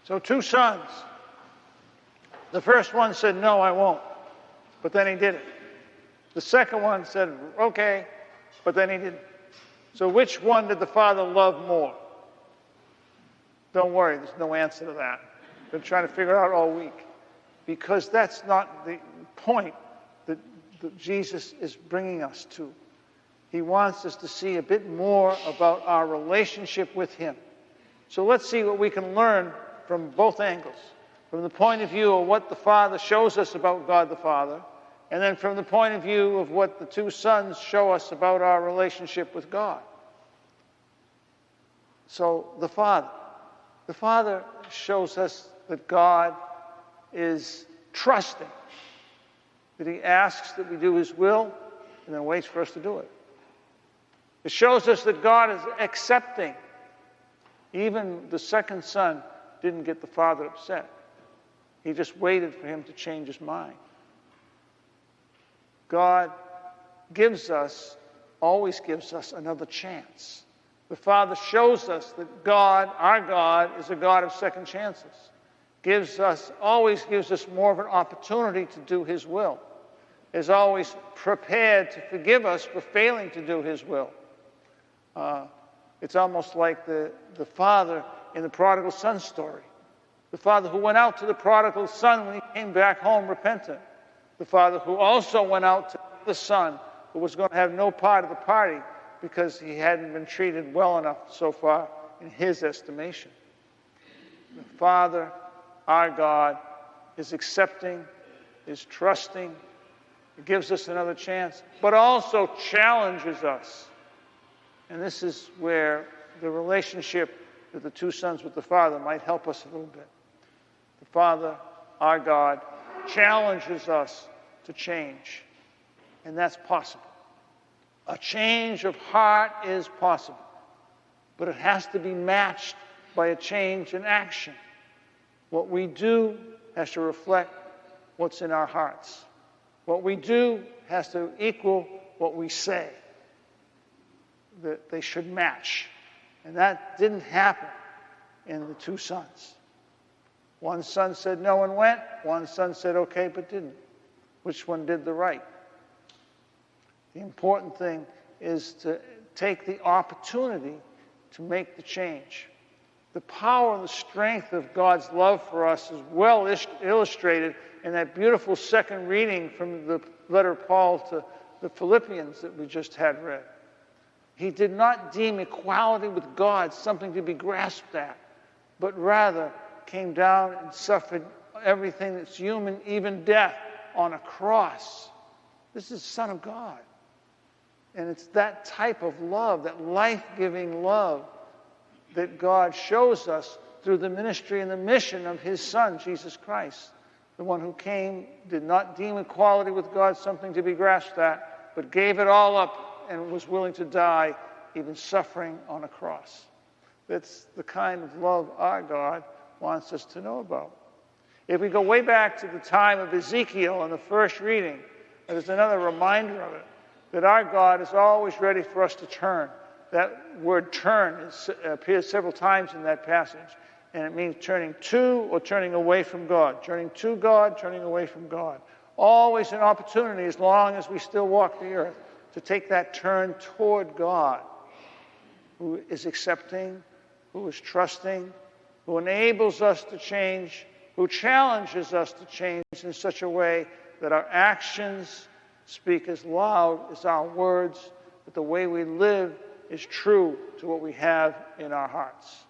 So 2 sons. The first one said, no, I won't. But then he did it. The second one said, okay, but then he didn't. So which one did the father love more? Don't worry, there's no answer to that. Been trying to figure it out all week. Because that's not the point that Jesus is bringing us to. He wants us to see a bit more about our relationship with him. So let's see what we can learn from both angles. From the point of view of what the Father shows us about God the Father, and then from the point of view of what the 2 sons show us about our relationship with God. So the Father. The Father shows us that God is trusting, that he asks that we do his will and then waits for us to do it. It shows us that God is accepting. Even the second son didn't get the father upset. He just waited for him to change his mind. God always gives us another chance. The Father shows us that God, our God, is a God of second chances. Always gives us more of an opportunity to do his will. Is always prepared to forgive us for failing to do his will. It's almost like the father in the prodigal son story. The father who went out to the prodigal son when he came back home repentant. The father who also went out to the son who was going to have no part of the party because he hadn't been treated well enough so far in his estimation. The Father, our God, is accepting, is trusting, gives us another chance, but also challenges us. And this is where the relationship of the 2 sons with the Father might help us a little bit. The Father, our God, challenges us to change, and that's possible. A change of heart is possible, but it has to be matched by a change in action. What we do has to reflect what's in our hearts. What we do has to equal what we say. That they should match. And that didn't happen in the 2 sons. One son said no and went. One son said okay but didn't. Which one did the right? The important thing is to take the opportunity to make the change. The power and the strength of God's love for us is well illustrated in that beautiful second reading from the letter of Paul to the Philippians that we just had read. He did not deem equality with God something to be grasped at, but rather came down and suffered everything that's human, even death, on a cross. This is the Son of God. And it's that type of love, that life-giving love, that God shows us through the ministry and the mission of his Son, Jesus Christ. The one who came, did not deem equality with God something to be grasped at, but gave it all up and was willing to die, even suffering on a cross. That's the kind of love our God wants us to know about. If we go way back to the time of Ezekiel in the first reading, there's another reminder of it, that our God is always ready for us to turn. That word turn appears several times in that passage, and it means turning to or turning away from God. Turning to God, turning away from God. Always an opportunity, as long as we still walk the earth, to take that turn toward God, who is accepting, who is trusting, who enables us to change, who challenges us to change in such a way that our actions speak as loud as our words, that the way we live is true to what we have in our hearts.